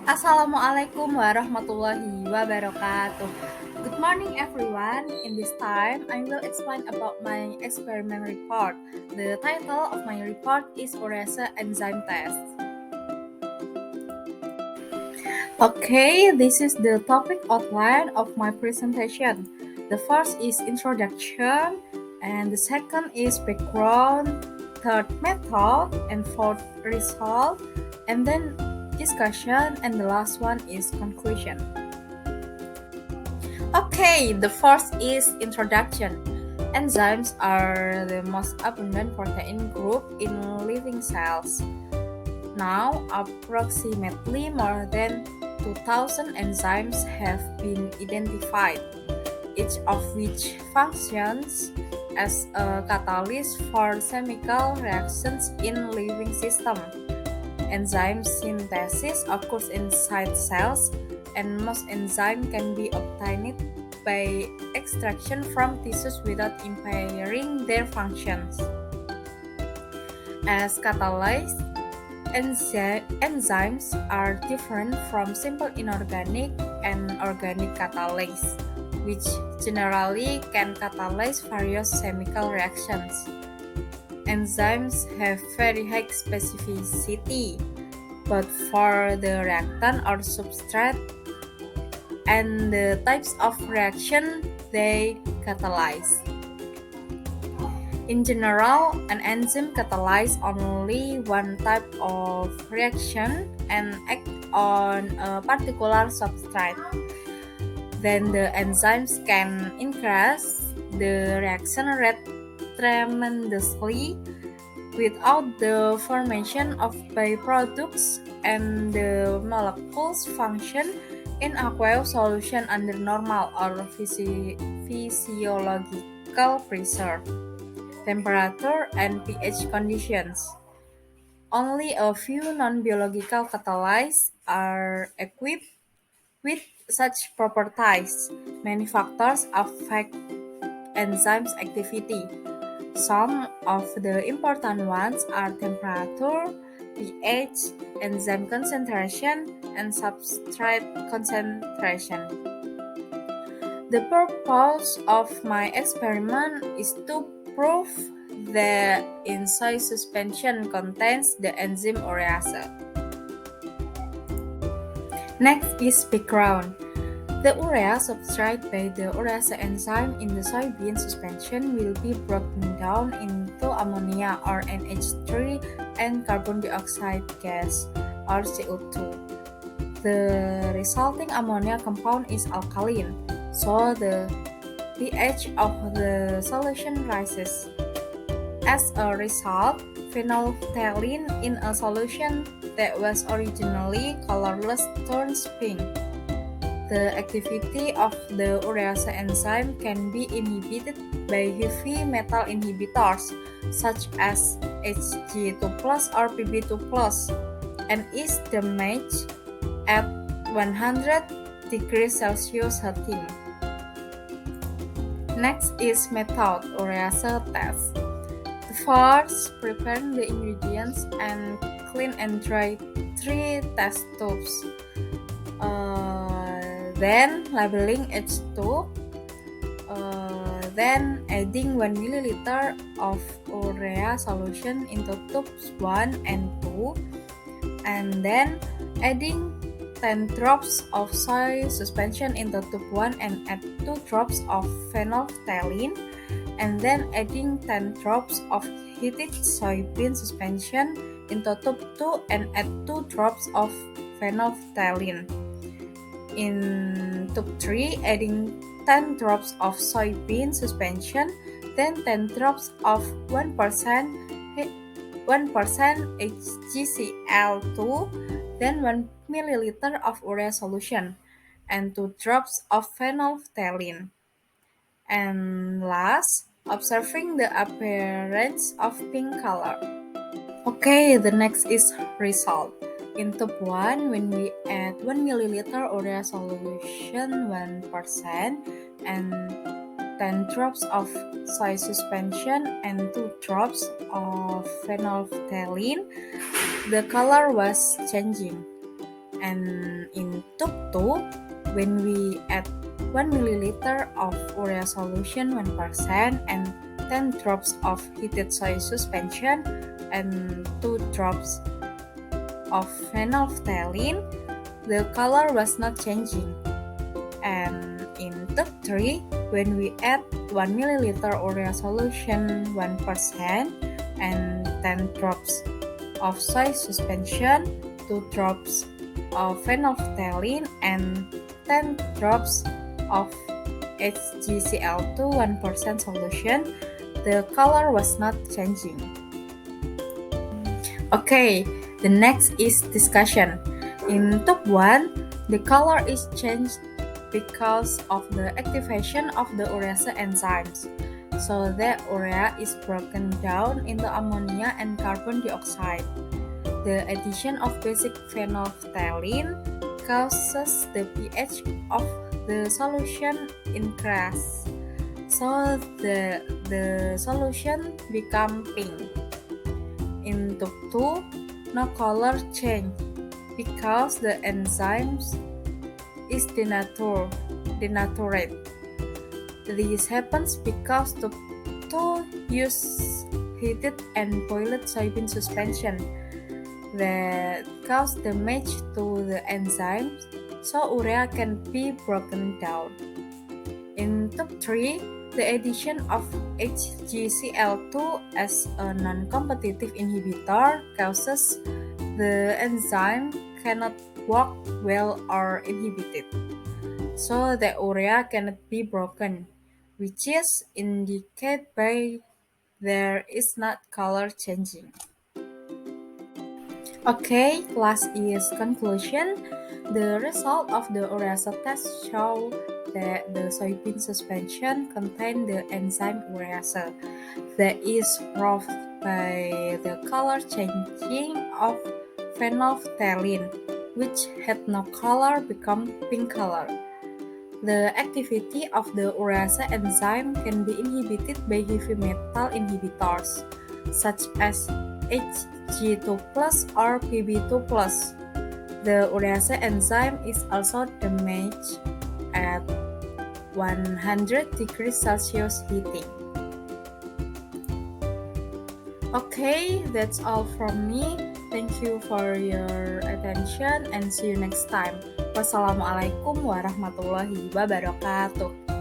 Assalamualaikum warahmatullahi wabarakatuh. Good morning, everyone. In this time, I will explain about my experiment report. The title of my report is Urease Enzyme Test. Okay, this is the topic outline of my presentation. The first is introduction, and the second is background, third method, and fourth result, and then discussion, and the last one is conclusion. Okay, the first is introduction. Enzymes are the most abundant protein group in living cells. Now, approximately more than 2,000 enzymes have been identified, each of which functions as a catalyst for chemical reactions in living systems. Enzyme synthesis occurs inside cells, and most enzymes can be obtained by extraction from tissues without impairing their functions. As catalysts, enzymes are different from simple inorganic and organic catalysts, which generally can catalyze various chemical reactions. Enzymes have very high specificity, both for the reactant or substrate and the types of reaction they catalyze. In general, an enzyme catalyzes only one type of reaction and acts on a particular substrate. Then the enzymes can increase the reaction rate tremendously without the formation of byproducts, and the molecules function in aqueous solution under normal or physiological pressure, temperature, and pH conditions. Only a few non-biological catalysts are equipped with such properties. Many factors affect enzymes' activity. Some of the important ones are temperature, pH, enzyme concentration, and substrate concentration. The purpose of my experiment is to prove that inside suspension contains the enzyme urease. Next is background. The urea substrate by the urease enzyme in the soybean suspension will be broken down into ammonia or NH3 and carbon dioxide gas or CO2. The resulting ammonia compound is alkaline, so the pH of the solution rises. As a result, phenolphthalein in a solution that was originally colorless turns pink. The activity of the urease enzyme can be inhibited by heavy metal inhibitors such as Hg2+ or Pb2+, and is damaged at 100 degrees Celsius heating. Next is method urease test. The first, preparing the ingredients and clean and dry 3 test tubes. Then labeling each tube, then adding 1 milliliter of urea solution into tubes 1 and 2, and then adding 10 drops of soy suspension into tube 1 and add 2 drops of phenolphthalein, and then adding 10 drops of heated soybean suspension into tube 2 and add 2 drops of phenolphthalein. In tube 3, adding 10 drops of soybean suspension, then 10 drops of 1% HgCl2, then 1 milliliter of urea solution, and 2 drops of phenolphthalein. And last, observing the appearance of pink color. Okay, the next is result. In tube 1, when we add 1 milliliter urea solution 1% and 10 drops of soy suspension and 2 drops of phenolphthalein, the color was changing. And in tube 2, when we add 1 milliliter of urea solution 1% and 10 drops of heated soy suspension and 2 drops of phenolphthalein, the color was not changing. And in tube 3, when we add 1 milliliter urea solution 1% and 10 drops of soy suspension, 2 drops of phenolphthalein and 10 drops of HgCl2 1% solution, the color was not changing. Okay, the next is discussion. In tube 1, the color is changed because of the activation of the urease enzymes. So the urea is broken down into ammonia and carbon dioxide. The addition of basic phenolphthalein causes the pH of the solution increase. So the solution become pink. In tube 2, no color change because the enzymes is denatured. This happens because tube 2 use heated and boiled soybean suspension that cause damage to the enzymes, so urea can be broken down. In tube 3, the addition of HgCl2 as a non-competitive inhibitor causes the enzyme cannot work well or inhibited, so the urea cannot be broken, which is indicated by there is not color changing. Okay, last is conclusion. The result of the urease test show that the soybean suspension contain the enzyme urease that is proved by the color changing of phenolphthalein, which had no color become pink color. The activity of the urease enzyme can be inhibited by heavy metal inhibitors, such as Hg2+ or Pb2+. The urease enzyme is also damaged at 100 degrees Celsius heating. Okay, that's all from me. Thank you for your attention and see you next time. Wassalamualaikum warahmatullahi wabarakatuh.